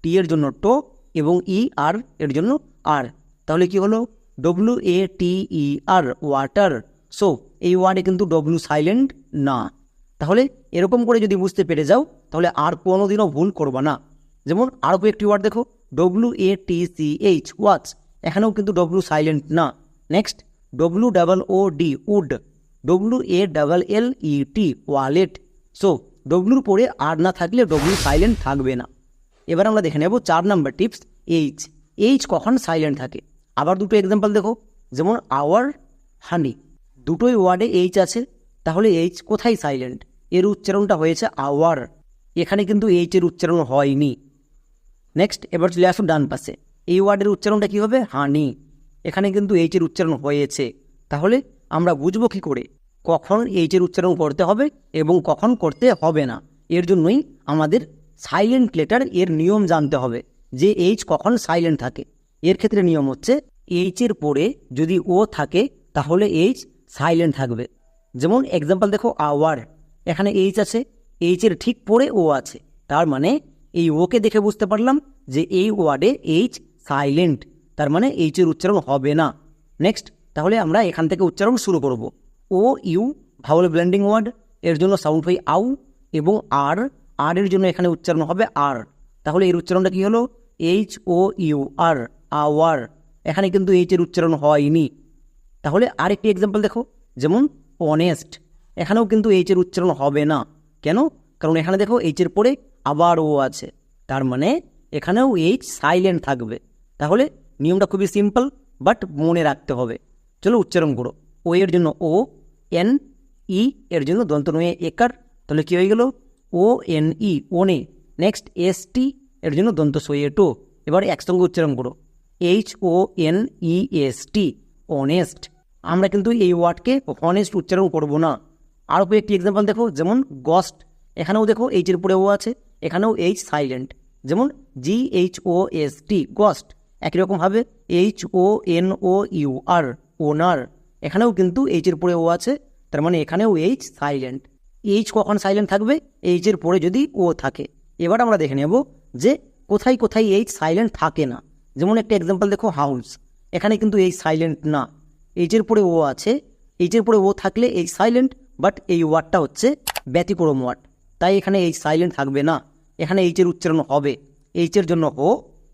টি এর জন্য টো, এবং ই আর এর জন্য আর। তাহলে কি হলো? W A T E R, water. So এই ওয়ার্ডে কিন্তু ডব্লু সাইলেন্ট না। তাহলে এরকম করে যদি বুঝতে পেরে যাও তাহলে আর কোনোদিনও ভুল করবা না। যেমন আরও একটি ওয়ার্ড দেখো, W A T C H, watch. এখানেও কিন্তু ডব্লু সাইলেন্ট না। Next W double O D, wood. W A double L E T, wallet. So ডব্লুর পরে আর না থাকলে ডব্লু সাইলেন্ট থাকবে না। এবার আমরা দেখে নেব 4 নম্বর টিপস, এইচ। এইচ কখন সাইলেন্ট থাকে? আবার দুটো এক্সাম্পল দেখো, যেমন আওয়ার, হানি। দুটোই ওয়ার্ডে এইচ আছে, তাহলে এইচ কোথায় সাইলেন্ট? এর উচ্চারণটা হয়েছে আওয়ার, এখানে কিন্তু এইচ এর উচ্চারণ হয়নি। নেক্সট এবার চলে আসুন ডান পাশে, এই ওয়ার্ডের উচ্চারণটা কী হবে? হানি। এখানে কিন্তু এইচ এর উচ্চারণ হয়েছে। তাহলে আমরা বুঝবো কী করে কখন এইচ এর উচ্চারণ করতে হবে এবং কখন করতে হবে না? এর জন্যই আমাদের সাইলেন্ট লেটার এর নিয়ম জানতে হবে যে এইচ কখন সাইলেন্ট থাকে। এর ক্ষেত্রে নিয়ম হচ্ছে এইচ এর পরে যদি ও থাকে তাহলে এইচ সাইলেন্ট থাকবে। যেমন এক্সাম্পল দেখো, আওয়ার। এখানে এইচ আছে, এইচ এর ঠিক পরে ও আছে, তার মানে এই ওকে দেখে বুঝতে পারলাম যে এই ওয়ার্ডে এইচ সাইলেন্ট, তার মানে এইচ এর উচ্চারণ হবে না। নেক্সট তাহলে আমরা এখান থেকে উচ্চারণ শুরু করব। ও ইউ ভাওয়েল ব্লেন্ডিং ওয়ার্ড, এর জন্য সাউন্ড হয় আউ, এবং আর, আর এর জন্য এখানে উচ্চারণ হবে আর। তাহলে এর উচ্চারণটা কি হলো? H O U R, hour. এখানে কিন্তু এইচ এর উচ্চারণ হয়নি। তাহলে আরেকটি এক্সাম্পল দেখো, যেমন অনেস্ট। এখানেও কিন্তু এইচ এর উচ্চারণ হবে না। কেন? কারণ এখানে দেখো এইচ এর পরে আবার ও আছে, তার মানে এখানেও এইচ সাইলেন্ট থাকবে। তাহলে নিয়মটা খুবই সিম্পল, বাট মনে রাখতে হবে। চলো উচ্চারণ করো। ও এর জন্য ও, এন ই এর জন্য দন্ত নয়ে একার, তাহলে কী হয়ে গেল? O N E, one. Next S T এর জন্য দন্ত সয়ে টো। এবার একসঙ্গে উচ্চারণ করো, H O N E S T, honest. আমরা কিন্তু এই ওয়ার্ডকে অনেস্ট উচ্চারণ করব না। আরও কয়েকটি এক্সাম্পল দেখো, যেমন গস্ট। এখানেও দেখো এইচের উপরে ও আছে, এখানেও এইচ সাইলেন্ট। যেমন G H O S T, ghost. একই রকমভাবে H O N O U R, honour. এখানেও কিন্তু এইচের পরে ও আছে, তার মানে এখানেও এইচ সাইলেন্ট। এইচ কখন সাইলেন্ট থাকবে? এইচের পরে যদি ও থাকে। এবার আমরা দেখে নেব যে কোথায় কোথায় এইচ সাইলেন্ট থাকে না। যেমন একটা এক্সাম্পল দেখো, হাউস। এখানে কিন্তু এইচ সাইলেন্ট না, এইচের পরে ও আছে। এইচের পরে ও থাকলে এইচ সাইলেন্ট, বাট এই ওয়ার্ডটা হচ্ছে ব্যতিক্রম ওয়ার্ড, তাই এখানে এইচ সাইলেন্ট থাকবে না। এখানে এইচের উচ্চারণ হবে। এইচের জন্য হো,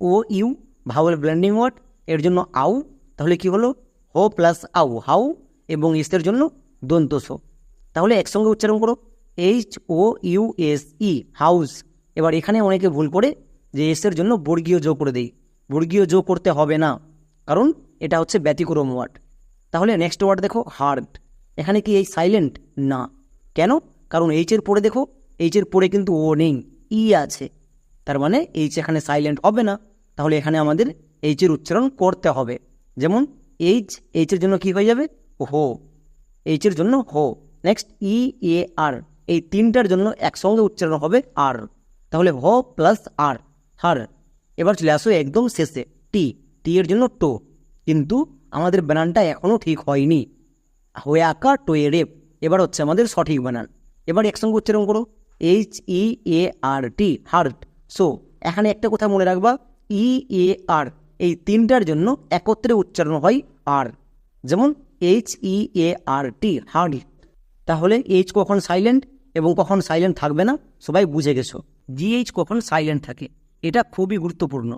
ও ইউ ভাওয়েল ব্লেন্ডিং ওয়ার্ড, এর জন্য আউ। তাহলে কি হলো? হো প্লাস আউ, হাউ, এবং এসের জন্য দন্ত সো। তাহলে একসঙ্গে উচ্চারণ করো, H O U S E, house. এবার এখানে অনেকে ভুল করে যে এসের জন্য বর্গীয় যোগ করে দেই, বর্গীয় যোগ করতে হবে না, কারণ এটা হচ্ছে ব্যতিক্রম ওয়ার্ড। তাহলে নেক্সট ওয়ার্ড দেখো হার্ট, এখানে কি এই সাইলেন্ট? না। কেন? কারণ এইচের পরে দেখো, এইচের পরে কিন্তু ও নেই, ই আছে, তার মানে এইচ এখানে সাইলেন্ট হবে না। তাহলে এখানে আমাদের এইচের উচ্চারণ করতে হবে। যেমন এইচের জন্য কি হয়ে যাবে? হো, এইচের জন্য হো। নেক্সট ই এ আর, এই তিনটার জন্য একসঙ্গে উচ্চারণ হবে আর, তাহলে হ প্লাস আর, হার। এবার চলে আসো একদম শেষে টি এর জন্য টো, কিন্তু আমাদের বানানটা এখনও ঠিক হয়নি, হয়ে আঁকা টোয়ে রেপ। এবার হচ্ছে আমাদের সঠিক বানান। এবার একসঙ্গে উচ্চারণ করো, HEART, হার্ট। সো এখানে একটা কথা মনে রাখবা, EAR এই তিনটার জন্য একত্রে উচ্চারণ হয় আর, যেমন HEART, হার্ট। তাহলে এইচ কখন সাইলেন্ট এবং কখন সাইলেন্ট থাকবে না সবাই বুঝে গেছো। জিএইচ কখন সাইলেন্ট থাকে এটা খুবই গুরুত্বপূর্ণ।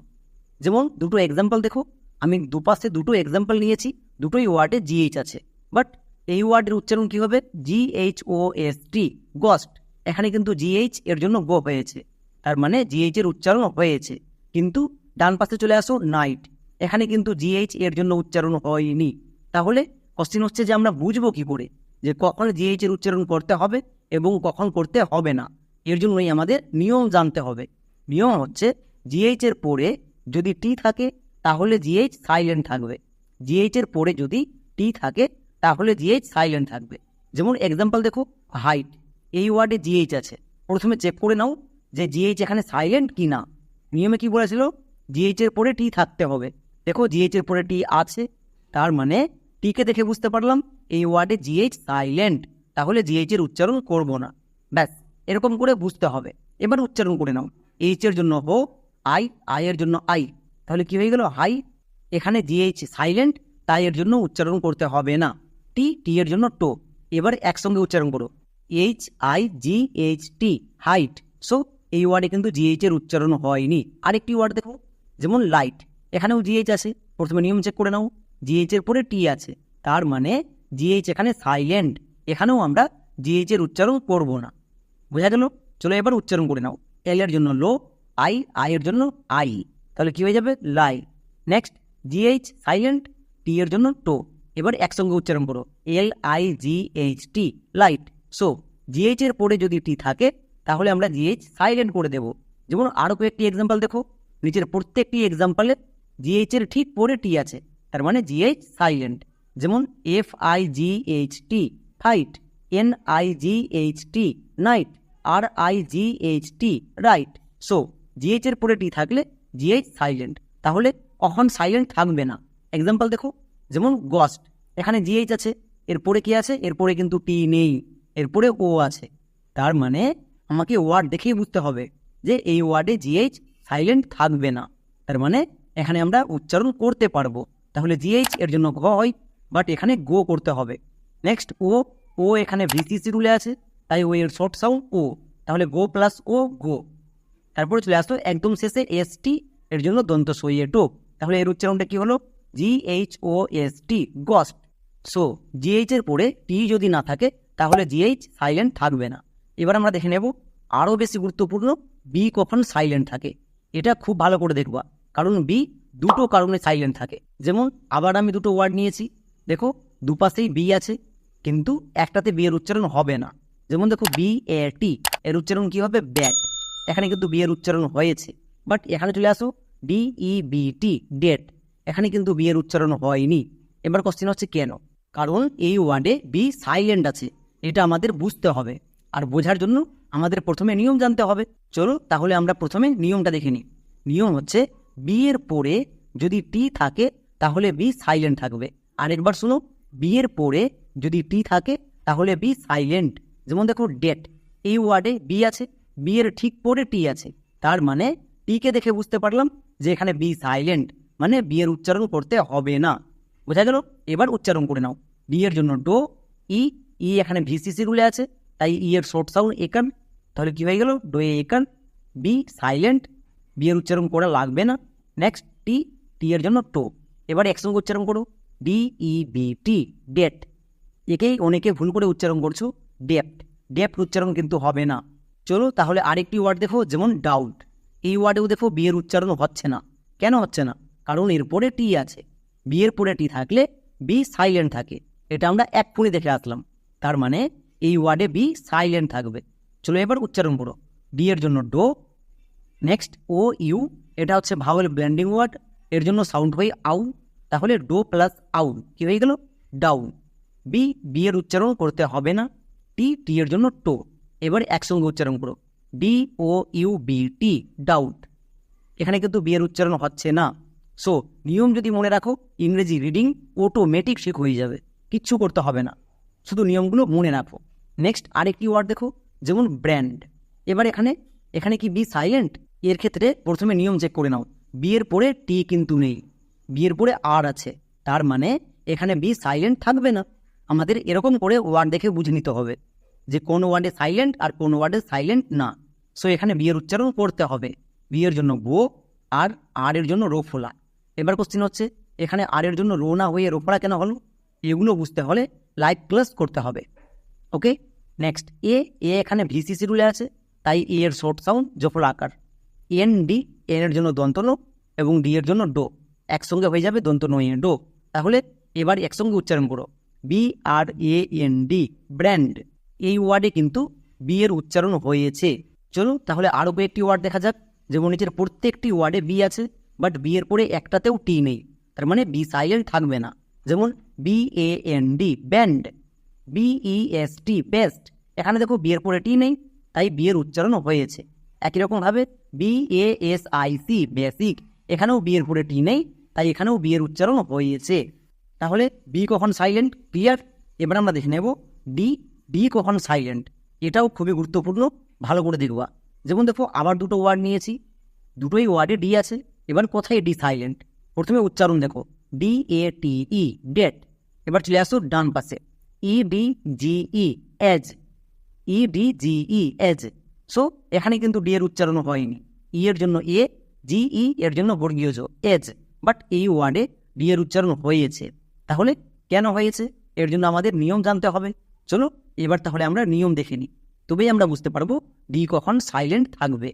যেমন দুটো এক্সাম্পল দেখো, আমি দুপাশে দুটো এক্সাম্পল নিয়েছি, দুটোই ওয়ার্ডে জিএইচ আছে, বাট এই ওয়ার্ডের উচ্চারণ কী হবে? GHOST, গস্ট। এখানে কিন্তু জিএইচ এর জন্য গো হয়েছে, তার মানে জিএইচের উচ্চারণ হয়েছে। কিন্তু ডান পাশে চলে আসো নাইট, এখানে কিন্তু জিএইচ এর জন্য উচ্চারণ হয়নি। তাহলে কোশ্চেন হচ্ছে যে আমরা বুঝবো কী করে যে কখন জিএইচ এর উচ্চারণ করতে হবে এবং কখন করতে হবে না? এর জন্যই আমাদের নিয়ম জানতে হবে। নিয়ম হচ্ছে জিএইচ এর পরে যদি টি থাকে তাহলে জিএইচ সাইলেন্ট থাকবে, জিএইচ এর পরে যদি টি থাকে তাহলে জিএইচ সাইলেন্ট থাকবে। যেমন এক্সাম্পল দেখো হাইট, এই ওয়ার্ডে জিএইচ আছে, প্রথমে চেক করে নাও যে জিএইচ এখানে সাইলেন্ট কি না। নিয়মে কি বলেছিল? জিএইচ এর পরে টি থাকতে হবে। দেখো জিএইচ এর পরে টি আছে, তার মানে টিকে দেখে বুঝতে পারলাম এই ওয়ার্ডে জিএইচ সাইলেন্ট, তাহলে জিএইচ এর উচ্চারণ করব না। ব্যাস, এরকম করে বুঝতে হবে। এবার উচ্চারণ করে নাও, এইচ এর জন্য হো, আই এর জন্য আই, তাহলে কি হয়ে গেল? হাই। এখানে জিএইচ সাইলেন্ট, তাই এর জন্য উচ্চারণ করতে হবে না। টি এর জন্য টো। এবার একসঙ্গে উচ্চারণ করো, HIGHT, হাইট। সো এই ওয়ার্ডে কিন্তু জিএইচ এর উচ্চারণ হয়নি। আরেকটি ওয়ার্ড দেখো, যেমন লাইট, এখানেও জিএইচ আছে, প্রথমে নিয়ম চেক করে নাও, জিএইচ এর পরে টি আছে, তার মানে জিএইচ এখানে সাইলেন্ট, এখানেও আমরা জিএইচ এর উচ্চারণ করব না। বোঝা গেল? চলো এবার উচ্চারণ করে নাও, এল এর জন্য লো, আই এর জন্য আই, তাহলে কি হয়ে যাবে? লাই। নেক্সট জিএইচ সাইলেন্ট, টি এর জন্য টো। এবার একসঙ্গে উচ্চারণ করো, LIGHT, লাইট। সো জিএইচ এর পরে যদি টি থাকে তাহলে আমরা জিএইচ সাইলেন্ট করে দেব। যেমন আরও কয়েকটি এক্সাম্পল দেখো, নিচের প্রত্যেকটি এক্সাম্পলে জিএইচ এর ঠিক পরে টি আছে, তার মানে জিএইচ সাইলেন্ট। যেমন FIGHT, fight, NIGHT, night, RIGHT, right. So GH এর পরে টি থাকলে জিএইচ সাইলেন্ট, তাহলে কখন সাইলেন্ট থাকবে না? এক্সাম্পল দেখো, যেমন গস্ট, এখানে জিএইচ আছে, এরপরে কি আছে? এরপরে কিন্তু টি নেই, এরপরে ও আছে, তার মানে আমাকে ওয়ার্ড দেখেই বুঝতে হবে যে এই ওয়ার্ডে জিএইচ সাইলেন্ট থাকবে না, তার মানে এখানে আমরা উচ্চারণ করতে পারবো। তাহলে জিএইচ এর জন্য ঘ হয়, বাট এখানে গো করতে হবে। নেক্সট ও এখানে ভিসিসি রুলে আছে, তাই ও এর শর্ট সাউন্ড ও, তাহলে গো প্লাস ও, গো। তারপরে চলে আসলো একদম শেষে ST, এর জন্য দন্ত সইয়ে টো, তাহলে এর উচ্চারণটা কি হলো? GHOST, গস্ট। সো জিএইচ এর পরে টি যদি না থাকে তাহলে জিএইচ সাইলেন্ট থাকবে না। এবার আমরা দেখে নেব আরও বেশি গুরুত্বপূর্ণ, বি কখন সাইলেন্ট থাকে। এটা খুব ভালো করে দেখবা, কারণ বি দুটো কারণে সাইলেন্ট থাকে। যেমন আবার আমি দুটো ওয়ার্ড নিয়েছি, দেখো দুপাশেই বি আছে, কিন্তু একটাতে বি এর উচ্চারণ হবে না। যেমন দেখো BAT, এর উচ্চারণ কি হবে? ব্যাট। এখানে কিন্তু বি এর উচ্চারণ হয়েছে, বাট এখানে চলে আসো DEBT, ডেট, এখানে কিন্তু বি এর উচ্চারণ হয়নি। এবার কোশ্চেন হচ্ছে কেন? কারণ এই ওয়ার্ডে বি সাইলেন্ট আছে, এটা আমাদের বুঝতে হবে। আর বোঝার জন্য আমাদের প্রথমে নিয়ম জানতে হবে। চলো তাহলে আমরা প্রথমে নিয়মটা দেখে নিই। নিয়ম হচ্ছে বি এর পরে যদি টি থাকে তাহলে বি সাইলেন্ট থাকবে। আরেকবার শুনো, বি এর পরে যদি টি থাকে তাহলে বি সাইলেন্ট। যেমন দেখো ডেট, এই ওয়ার্ডে বি আছে, বি এর ঠিক পরে টি আছে, তার মানে টিকে দেখে বুঝতে পারলাম যে এখানে বি সাইলেন্ট, মানে বি এর উচ্চারণ করতে হবে না। বোঝা গেল? এবার উচ্চারণ করে নাও, ডি এর জন্য ডো, ই এখানে ভিসিসি রুলে আছে, তাই ই এর শর্ট সাউন্ড একান, তাহলে কি হয়ে গেল? ডোয়ে একান, বি সাইলেন্ট, বি এর উচ্চারণ করা লাগবে না। নেক্সট টি এর জন্য টো। এবার একসঙ্গে উচ্চারণ করো, DEBT, ডেট। একেই অনেকে ভুল করে উচ্চারণ করছো ডেপ্ট, ডেপ্ট উচ্চারণ কিন্তু হবে না। চলো তাহলে আরেকটি ওয়ার্ড দেখো, যেমন ডাউট, এই ওয়ার্ডেও দেখো বি এর উচ্চারণ হচ্ছে না, কেন হচ্ছে না? কারণ এর পরে টি আছে। বি এর পরে টি থাকলে বি সাইলেন্ট থাকে, এটা আমরা এক্ষুনি দেখে আসলাম। তার মানে এই ওয়ার্ডে বি সাইলেন্ট থাকবে। চলো এবার উচ্চারণ করো। ডি এর জন্য ডো, নেক্সট ও ইউ, এটা হচ্ছে ভাওয়েল ব্র্যান্ডিং ওয়ার্ড, এর জন্য সাউন্ড হয় আউ, তাহলে ডো প্লাস আউ কি হয়ে গেল? ডাউন। বি, বি এর উচ্চারণ করতে হবে না। টি, টি এর জন্য টো। এবার একসঙ্গে উচ্চারণ করো, D O U B T, doubt. এখানে কিন্তু বি এর উচ্চারণ হচ্ছে না। সো নিয়ম যদি মনে রাখো, ইংরেজি রিডিং অটোমেটিক শেখ হয়ে যাবে, কিচ্ছু করতে হবে না, শুধু নিয়মগুলো মনে রাখো। নেক্সট আরেকটি ওয়ার্ড দেখো, যেমন ব্র্যান্ড। এবার এখানে কি বি সাইলেন্ট? এর ক্ষেত্রে প্রথমে নিয়ম চেক করে নাও, বি এর পরে টি কিন্তু নেই, বি এর পরে আর আছে, তার মানে এখানে বি সাইলেন্ট থাকবে না। আমাদের এরকম করে ওয়ার্ড দেখে বুঝে নিতে হবে যে কোন ওয়ার্ডে সাইলেন্ট আর কোন ওয়ার্ডে সাইলেন্ট না। সো এখানে বি এর উচ্চারণ করতে হবে। বি এর জন্য গো, আর এর জন্য রো ফোলা। এবার কোশ্চেন হচ্ছে, এখানে আর এর জন্য রো না হয়ে রো ফোলা কেন হলো? এগুলো বুঝতে হলে লাইক প্লাস করতে হবে। ওকে, নেক্সট এ এখানে ভিসিসি রুলে আছে, তাই এ এর শর্ট সাউন্ড জফল আকার। এন ডি, এন এর জন্য দন্তন এবং ডি এর জন্য ডো, একসঙ্গে হয়ে যাবে দন্তন এ ডো। তাহলে এবার একসঙ্গে উচ্চারণ করো, B R A N D, brand. এই ওয়ার্ডে কিন্তু বি এর উচ্চারণ হয়েছে। চলো তাহলে আরও কয়েকটি ওয়ার্ড দেখা যাক। যেমন নিচের প্রত্যেকটি ওয়ার্ডে বি আছে, বাট বি এর পরে একটাতেও টি নেই, তার মানে বি সাইলেন্ট থাকবে না। যেমন B A N D, band. BEST, best. এখানে দেখো বি এর পরে টি নেই, তাই বি এর উচ্চারণ হয়েছে। একই রকমভাবে BASIC, বেসিক। এখানেও বি এর পরে টি নেই, তাই এখানেও বি এর উচ্চারণ হয়েছে। তাহলে বি কখন সাইলেন্ট? ক্লিয়ার। এবার আমরা দেখে নেব ডি কখন সাইলেন্ট। এটাও খুবই গুরুত্বপূর্ণ, ভালো করে দেখবা। যেমন দেখো আবার দুটো ওয়ার্ড নিয়েছি, দুটোই ওয়ার্ডে ডি আছে। এবার কোথায় ডি সাইলেন্ট? প্রথমে উচ্চারণ দেখো, DATE, ডেট। এবার চলে আসো ডান পাশে, EDGE, edge. EDGE, edge. So এখানে কিন্তু ডি এর উচ্চারণ হয়নি। ই এর জন্য এ, জিই এর জন্য বর্গীয় জ, এজ। বাট এই ওয়ার্ডে ডি এর উচ্চারণ হয়েছে। তাহলে কেন হয়েছে? এর জন্য আমাদের নিয়ম জানতে হবে। চলো এবার তাহলে আমরা নিয়ম দেখে নিই, তবেই আমরা বুঝতে পারবো ডি কখন সাইলেন্ট থাকবে।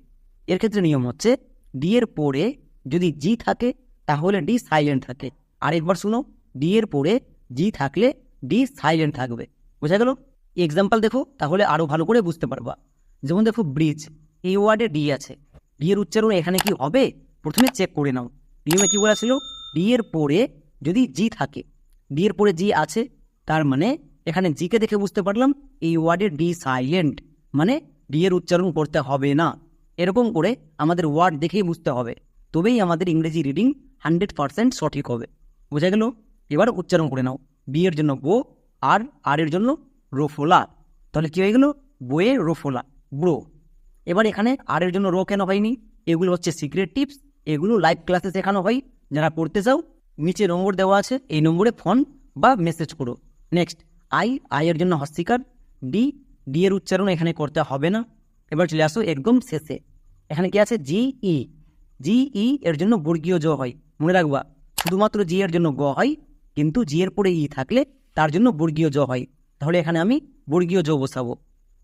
এর ক্ষেত্রে নিয়ম হচ্ছে, ডি এর পরে যদি জি থাকে তাহলে ডি সাইলেন্ট থাকে। আরেকবার শুনো, ডি এর পরে জি থাকলে ডি সাইলেন্ট থাকবে। বোঝা গেল? এক্সাম্পল দেখো, তাহলে আরও ভালো করে বুঝতে পারবা। যেমন দেখো ব্রিজ, এই ওয়ার্ডে ডি আছে, ডি এর উচ্চারণ এখানে কি হবে? প্রথমে চেক করে নাও। নিয়মে কি বলা ছিল? ডি এর পরে যদি জি থাকে, ডি এর পরে জি আছে, তার মানে এখানে জিকে দেখে বুঝতে পারলাম এই ওয়ার্ডে ডি সাইলেন্ট, মানে ডি এর উচ্চারণ করতে হবে না। এরকম করে আমাদের ওয়ার্ড দেখেই বুঝতে হবে, তবেই আমাদের ইংরেজি রিডিং 100% সঠিক হবে। বোঝা গেল? এবার উচ্চারণ করে নাও। বি এর জন্য গো, আর এর জন্য রোফোলা। তাহলে কি হয়ে গেল? বইয়ে রোফোলা, ব্রো। এবার এখানে আর এর জন্য রো কেন হয়নি? এগুলো হচ্ছে সিক্রেট টিপস, এগুলো লাইভ ক্লাসে শেখানো হয়। যারা পড়তে চাও নিচে নম্বর দেওয়া আছে, এই নম্বরে ফোন বা মেসেজ করো। নেক্সট আই এর জন্য হস্তিকার। ডি এর উচ্চারণ এখানে করতে হবে না। এবার চলে আসো একদম শেষে, এখানে কি আছে? জিই এর জন্য বর্গীয় জ হয়। মনে রাখবা, শুধুমাত্র জি এর জন্য গ হয়, কিন্তু জি এর পরে ই থাকলে তার জন্য বর্গীয় জ হয়। তাহলে এখানে আমি বর্গীয় জ বসাবো।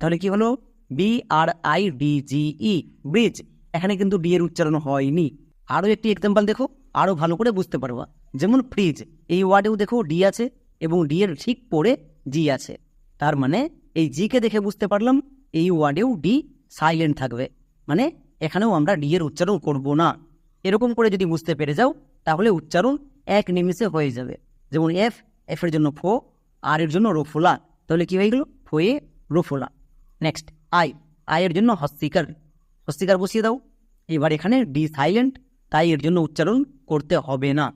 তাহলে কি হলো? BRIDGE, bridge. এখানে কিন্তু ডি এর উচ্চারণ হয়নি। আরও একটি এক্সাম্পল দেখো, আরও ভালো করে বুঝতে পারবা। যেমন ফ্রিজ, এই ওয়ার্ডেও দেখো ডি আছে এবং ডি এর ঠিক পরে জি আছে, তার মানে এই জিকে দেখে বুঝতে পারলাম এই ওয়ার্ডেও ডি সাইলেন্ট থাকবে, মানে এখানেও আমরা ডি এর উচ্চারণ করব না। এরকম করে যদি বুঝতে পেরে যাও তাহলে উচ্চারণ এক নিমিষে হয়ে যাবে। যেমন এফ এর জন্য ফো, আর এর জন্য রোফোলা। তাহলে কি হয়ে গেল? ফোয়ে রোফোলা। নেক্সট আই এর জন্য হস্তিকার বসিয়ে দাও। এবার এখানে ডি সাইলেন্ট, তাই এর জন্য উচ্চারণ করতে হবে না।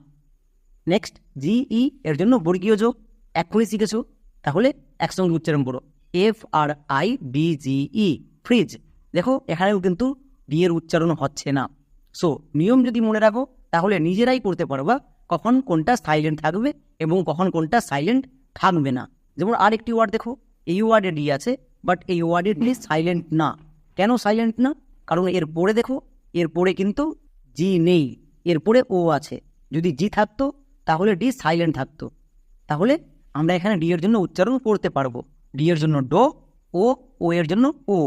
নেক্সট জিই এর জন্য বর্গীয় যোগ, এক্ষুনি শিখেছো, তাহলে একসঙ্গে উচ্চারণ করো, FRIDGE, ফ্রিজ। দেখো এখানেও কিন্তু ডি এর উচ্চারণ হচ্ছে না। সো নিয়ম যদি মনে রাখো তাহলে নিজেরাই করতে পারবা কখন কোনটা সাইলেন্ট থাকবে এবং কখন কোনটা সাইলেন্ট থাকবে না। যেমন আরেকটি ওয়ার্ড দেখো, এই ওয়ার্ডে ডি আছে, বাট এই ওয়ার্ডে ডি সাইলেন্ট না। কেন সাইলেন্ট না? কারণ এর পরে দেখো, এর পরে কিন্তু জি নেই, এর পরে ও আছে। যদি জি থাকতো তাহলে ডি সাইলেন্ট থাকতো। তাহলে আমরা এখানে ডি এর জন্য উচ্চারণ করতে পারবো। ডি এর জন্য ডো, ও এর জন্য ও,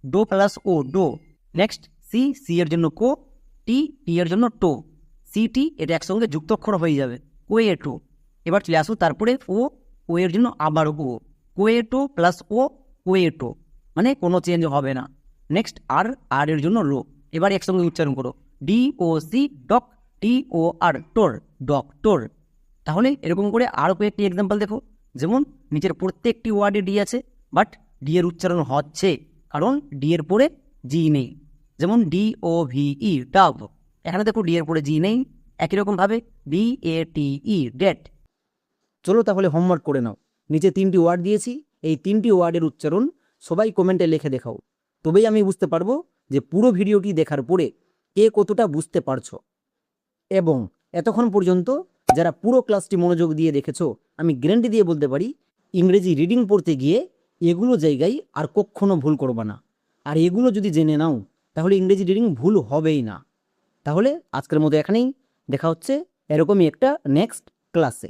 ডো প্লাস ও, ডো। নেক্সট সি এর জন্য কো, টি এর জন্য টো, সিটি এটা একসঙ্গে যুক্তক্ষর হয়ে যাবে, কোয়েটো। এবার চলে আসো তারপরে ও এর জন্য আবার কোয়েটো প্লাস কোয়েটো, মানে কোনো চেঞ্জ হবে না। নেক্সট আর এর জন্য রো, এবার একসঙ্গে উচ্চারণ করো, DOC ডক, TOR টোর, ডক্টর। তাহলে এরকম করে আরও কয়েকটি এক্সাম্পল দেখো, যেমন নিচের প্রত্যেকটি ওয়ার্ডে ডি আছে, বাট ডি এর উচ্চারণ হচ্ছে কারণ ডি এর পরে জি নেই। যেমন DOVE ডাব, এখানে দেখো ডি এর পরে জি নেই। একই রকমভাবে DATE ডেট। চলো তাহলে হোমওয়ার্ক করে নাও। নিচে 3টি ওয়ার্ড দিয়েছি, এই 3টি ওয়ার্ডের উচ্চারণ সবাই কমেন্টে লিখে দেখাও, তবেই আমি বুঝতে পারবো যে পুরো ভিডিওটি দেখার পরে কে কতটা বুঝতে পারছো। এবং এতক্ষণ পর্যন্ত যারা পুরো ক্লাসটি মনোযোগ দিয়ে দেখেছো, আমি গ্যারান্টি দিয়ে বলতে পারি ইংরেজি রিডিং পড়তে গিয়ে এগুলো জায়গায় আর কখনো ভুল করবা না। আর এগুলো যদি জেনে নাও তাহলে ইংরেজি রিডিং ভুল হবেই না। তাহলে আজকের মতো এখানেই, দেখা হচ্ছে এরকমই একটা নেক্সট ক্লাসে।